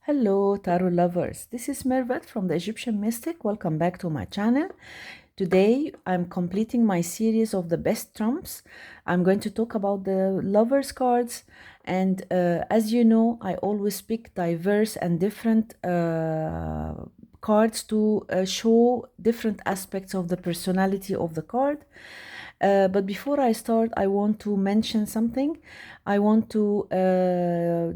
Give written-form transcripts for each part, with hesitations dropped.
Hello, tarot lovers. This is Mervat from the Egyptian Mystic. Welcome back to my channel. Today, I'm completing my series of the best trumps. I'm going to talk about the lovers cards. And as you know, I always pick diverse and different cards to show different aspects of the personality of the card. But before I start, I want to mention something. I want to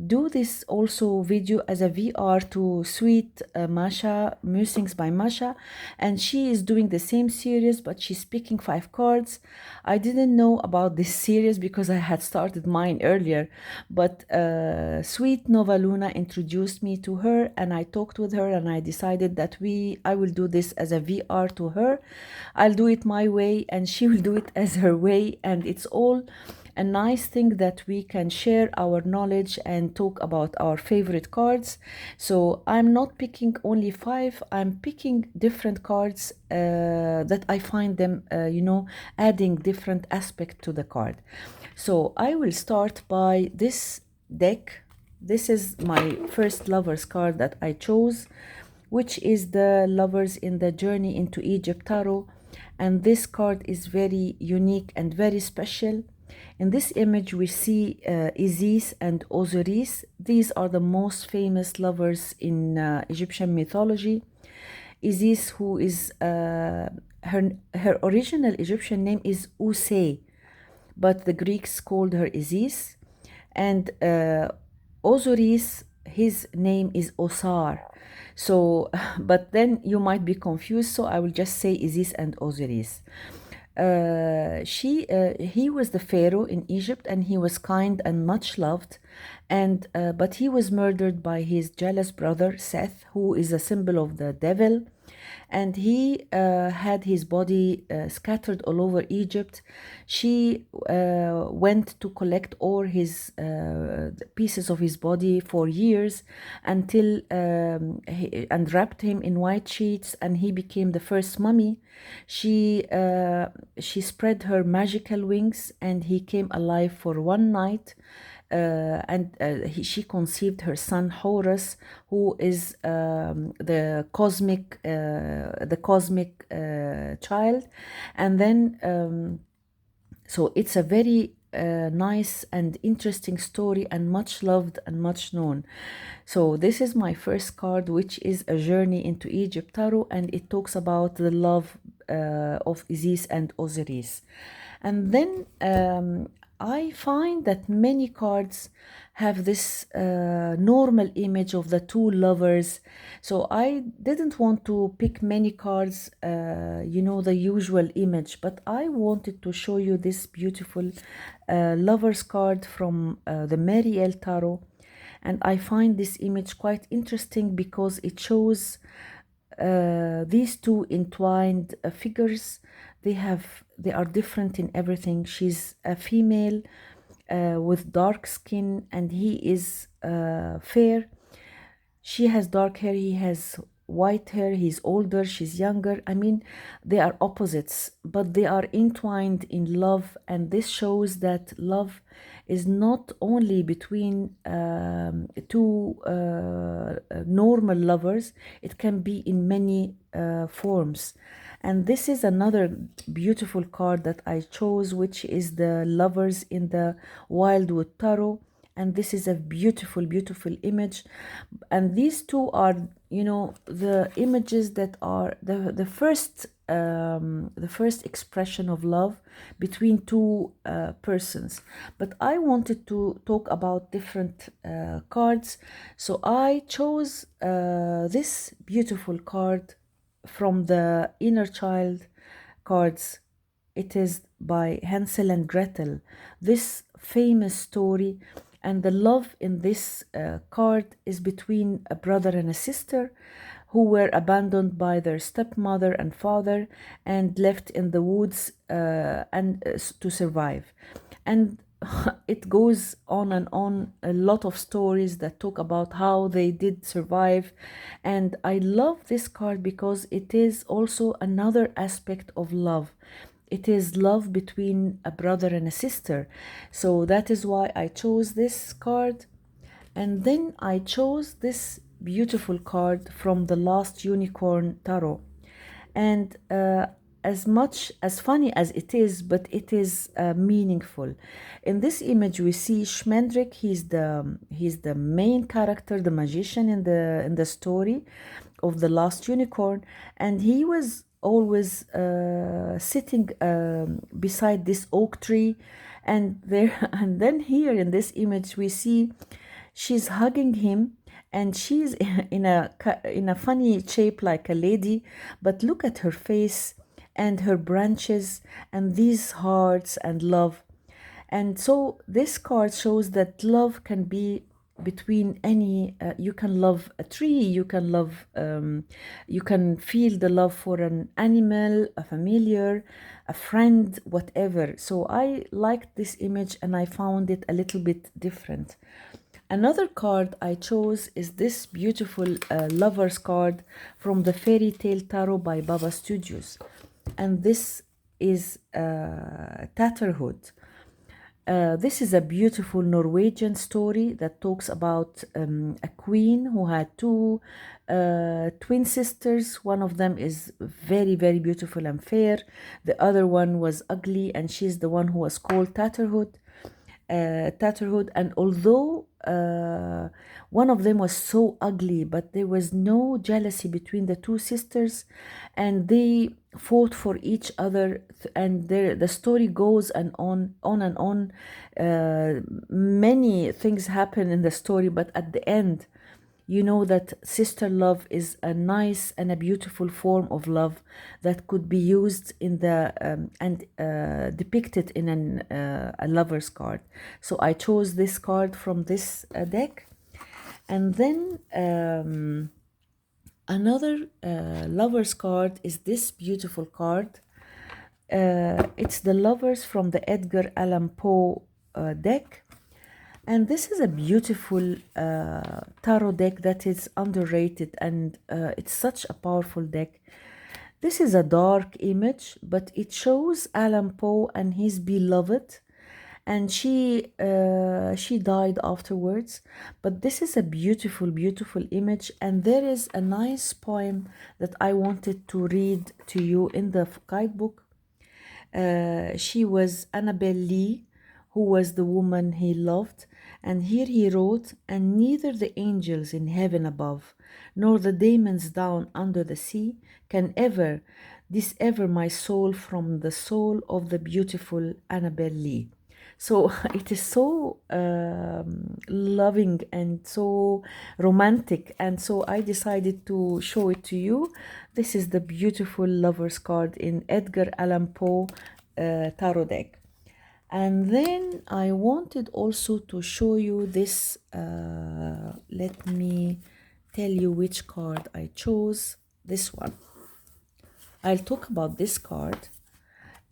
do this also video as a VR to Sweet Masha, Musings by Masha, and she is doing the same series, but she's picking 5 cards. I didn't know about this series because I had started mine earlier, but Sweet Nova Luna introduced me to her, and I talked with her, and I decided that I will do this as a VR to her. I'll do it my way, and she will do it as her way, and it's all a nice thing that we can share our knowledge and talk about our favorite cards. So I'm not picking only 5, I'm picking different cards that I find them, adding different aspect to the card. So I will start by this deck. This is my first lovers card that I chose, which is the Lovers in the Journey into Egypt Tarot. And this card is very unique and very special. In this image, we see Isis and Osiris. These are the most famous lovers in Egyptian mythology. Isis, who is her original Egyptian name is Usei, but the Greeks called her Isis. And Osiris, his name is Osar. So, but then you might be confused, so I will just say Isis and Osiris. He was the pharaoh in Egypt, and he was kind and much loved, and but he was murdered by his jealous brother Seth, who is a symbol of the devil, and he had his body scattered all over Egypt. She went to collect all his pieces of his body for years until and wrapped him in white sheets, and he became the first mummy. She spread her magical wings, and he came alive for one night. She conceived her son Horus, who is the cosmic child, and then so it's a very nice and interesting story, and much loved and much known. So this is my first card, which is a journey into Egypt Tarot, and it talks about the love of Isis and Osiris. And then I find that many cards have this normal image of the two lovers. So I didn't want to pick many cards, the usual image, but I wanted to show you this beautiful lovers card from the Mariel Tarot. And I find this image quite interesting because it shows these two entwined figures. They are different in everything. She's a female with dark skin, and he is fair. She has dark hair, he has white hair. He's older, she's younger. I mean, they are opposites, but they are entwined in love, and this shows that love is not only between two normal lovers. It can be in many forms. And this is another beautiful card that I chose, which is the Lovers in the Wildwood Tarot. And this is a beautiful, beautiful image. And these two are, the images that are the first expression of love between two persons. But I wanted to talk about different cards, so I chose this beautiful card from the Inner Child cards. It is by Hansel and Gretel, this famous story. And the love in this card is between a brother and a sister who were abandoned by their stepmother and father and left in the woods to survive. And it goes on and on, a lot of stories that talk about how they did survive. And I love this card because it is also another aspect of love. It is love between a brother and a sister. So that is why I chose this card. And then I chose this beautiful card from the last Unicorn Tarot. And as much as funny as it is, but it is meaningful. In this image, we see Schmendrick. He's the main character, the magician in the story of the last unicorn, and he was always sitting beside this oak tree, and there and then here in this image we see she's hugging him, and she's in a funny shape like a lady, but look at her face and her branches and these hearts and love. And so this card shows that love can be between any, you can love a tree, you can love, you can feel the love for an animal, a familiar, a friend, whatever. So I liked this image and I found it a little bit different. Another card I chose is this beautiful Lover's card from the Fairy Tale Tarot by Babastudio. And this is Tatterhood. This is a beautiful Norwegian story that talks about a queen who had two twin sisters. One of them is very, very beautiful and fair. The other one was ugly, and she's the one who was called Tatterhood. And although one of them was so ugly, but there was no jealousy between the two sisters, and they fought for each other, and the story goes and on and on. Many things happen in the story, but at the end, you know that sister love is a nice and a beautiful form of love that could be used in the and depicted in a lover's card. So I chose this card from this deck. And then another lover's card is this beautiful card. It's the lovers from the Edgar Allan Poe deck. And this is a beautiful tarot deck that is underrated, and it's such a powerful deck. This is a dark image, but it shows Allan Poe and his beloved, and she died afterwards. But this is a beautiful, beautiful image, and there is a nice poem that I wanted to read to you in the guidebook. She was Annabel Lee, who was the woman he loved. And here he wrote, and neither the angels in heaven above, nor the demons down under the sea, can ever dissever my soul from the soul of the beautiful Annabel Lee. So it is so loving and so romantic, and so I decided to show it to you. This is the beautiful lover's card in Edgar Allan Poe tarot deck. And then I wanted also to show you this, let me tell you which card I chose, this one. I'll talk about this card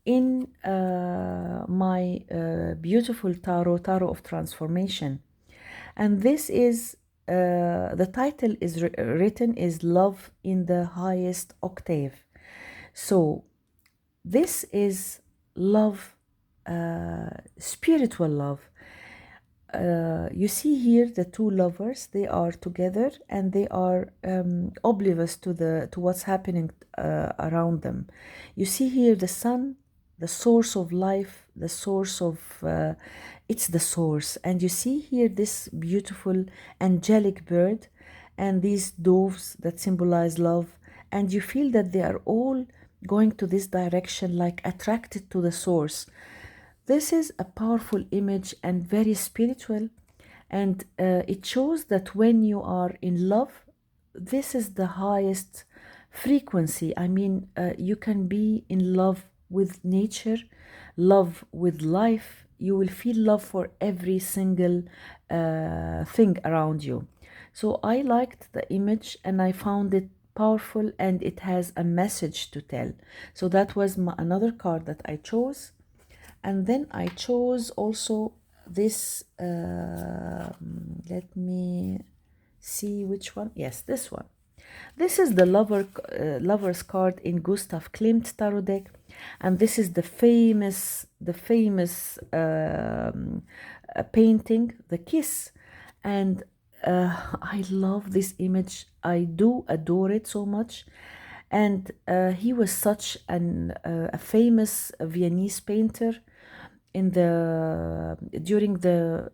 in my beautiful tarot of transformation. And this is, the title is written is Love in the Highest Octave. So this is love, spiritual love. You see here the two lovers, they are together and they are oblivious to what's happening around them. You see here the sun, the source of life, the source of it's the source. And you see here this beautiful angelic bird and these doves that symbolize love, and you feel that they are all going to this direction, like attracted to the source. This is a powerful image and very spiritual, and it shows that when you are in love, this is the highest frequency. I mean, you can be in love with nature, love with life. You will feel love for every single thing around you. So I liked the image and I found it powerful, and it has a message to tell. So that was another card that I chose. And then I chose also this, let me see which one. Yes, this one. This is the lover's card in GUSTAV KLIMT tarot deck, and this is the famous painting, The Kiss. And I love this image. I do adore it so much. And he was such a famous Viennese painter in the during the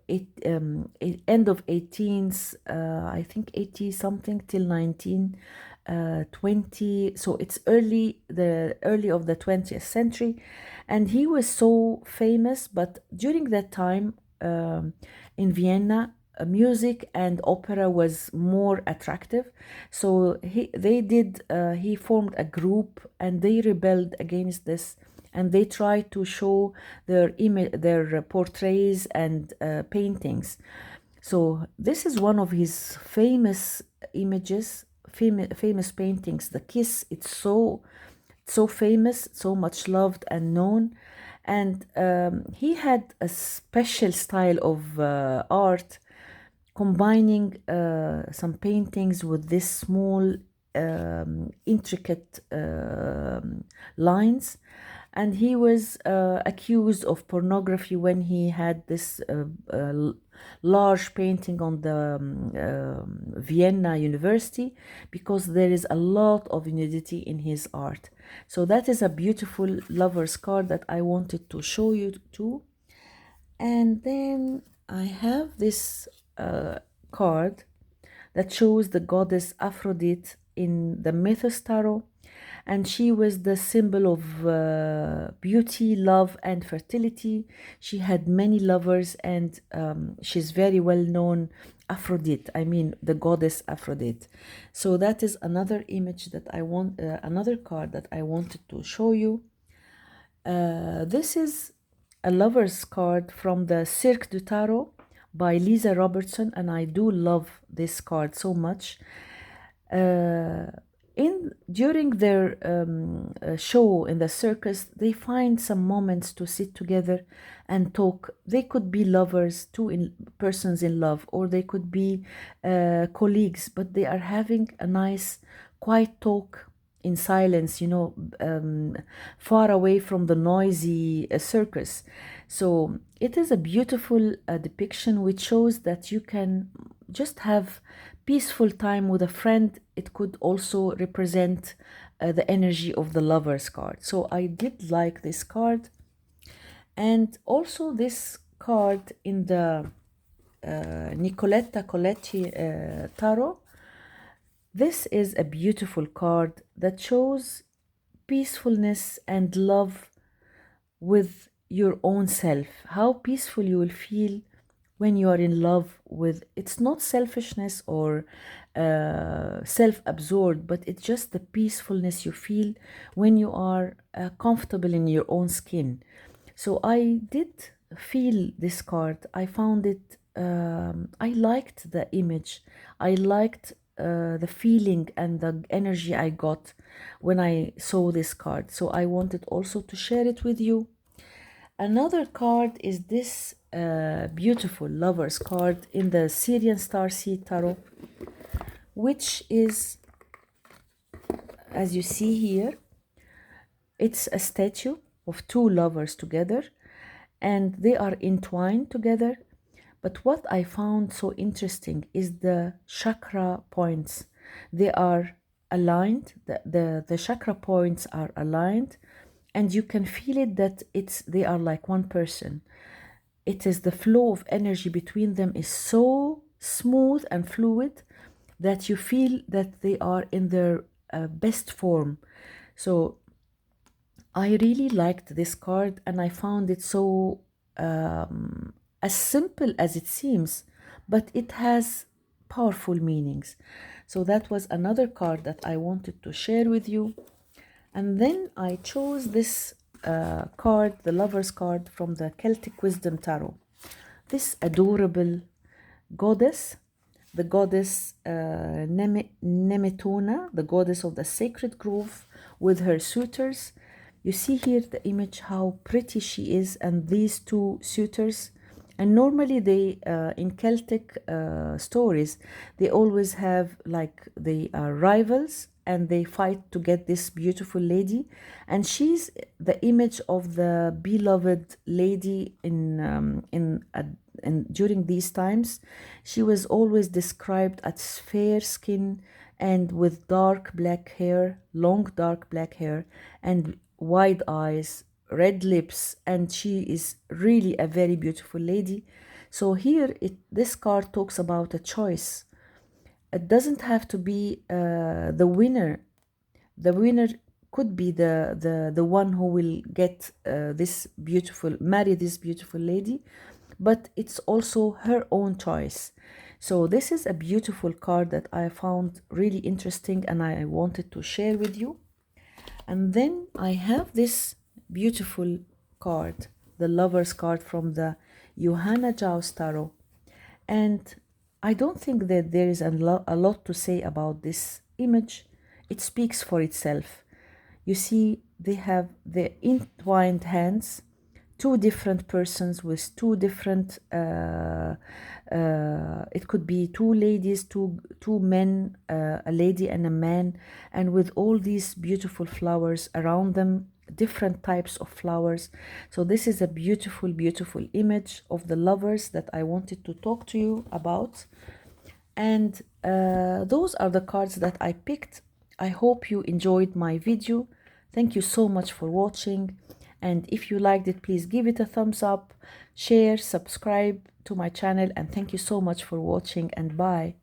end of 18th, I think 80 something till 1920. So it's early of the 20th century, and he was so famous. But during that time, in Vienna, music and opera was more attractive. So he formed a group, and they rebelled against this, and they tried to show their portraits and paintings. So this is one of his famous images, famous paintings. The Kiss. It's so famous, so much loved and known. And he had a special style of art, combining some paintings with this small, intricate lines. And he was accused of pornography when he had this large painting on the Vienna University, because there is a lot of nudity in his art. So that is a beautiful lover's card that I wanted to show you too. And then I have this card that shows the goddess Aphrodite in the Mythos Tarot, and she was the symbol of beauty, love, and fertility. She had many lovers, and she's very well known, Aphrodite. I mean, the goddess Aphrodite. So that is another image that I want, another card that I wanted to show you. This is a lover's card from the Cirque du Tarot by Lisa Robertson, and I do love this card so much. During their show in the circus, they find some moments to sit together and talk. They could be lovers, persons in love, or they could be colleagues, but they are having a nice, quiet talk in silence, far away from the noisy circus. So it is a beautiful depiction, which shows that you can just have peaceful time with a friend. It could also represent the energy of the lover's card. So I did like this card. And also this card in the Nicolletta Tarot. This is a beautiful card that shows peacefulness and love with your own self. How peaceful you will feel when you are in love with. It's not selfishness or self-absorbed, but it's just the peacefulness you feel when you are comfortable in your own skin. So I did feel this card. I found it, I liked the image. I liked the feeling and the energy I got when I saw this card. So I wanted also to share it with you. Another card is this beautiful lover's card in the Sirian Starseed Tarot, which is, as you see here, it's a statue of two lovers together, and they are entwined together. But what I found so interesting is the chakra points. They are aligned, the chakra points are aligned, and you can feel it that they are like one person. It is the flow of energy between them is so smooth and fluid that you feel that they are in their best form. So I really liked this card, and I found it so as simple as it seems, but it has powerful meanings. So that was another card that I wanted to share with you. And then I chose this card, the Lover's card from the Celtic Wisdom Tarot. This adorable goddess, the goddess Nemetona, the goddess of the sacred grove, with her suitors. You see here the image, how pretty she is, and these two suitors. And normally they, in Celtic stories, they always have, like, they are rivals and they fight to get this beautiful lady. And she's the image of the beloved lady in and during these times, she was always described as fair skin and with dark black hair, long dark black hair, and wide eyes, red lips, and she is really a very beautiful lady. So here, this card talks about a choice. It doesn't have to be the winner. The winner could be the one who will get marry this beautiful lady, but it's also her own choice. So this is a beautiful card that I found really interesting and I wanted to share with you. And then I have this beautiful card, the Lover's card from the Johanna Jaus Tarot. And I don't think that there is a lot to say about this image. It speaks for itself. You see, they have the entwined hands, two different persons with two different, it could be two ladies, two men, a lady and a man, and with all these beautiful flowers around them, different types of flowers. So this is a beautiful, beautiful image of the lovers that I wanted to talk to you about. And those are the cards that I picked. I hope you enjoyed my video. Thank you so much for watching. And if you liked it, please give it a thumbs up, share, subscribe to my channel. And thank you so much for watching, and bye.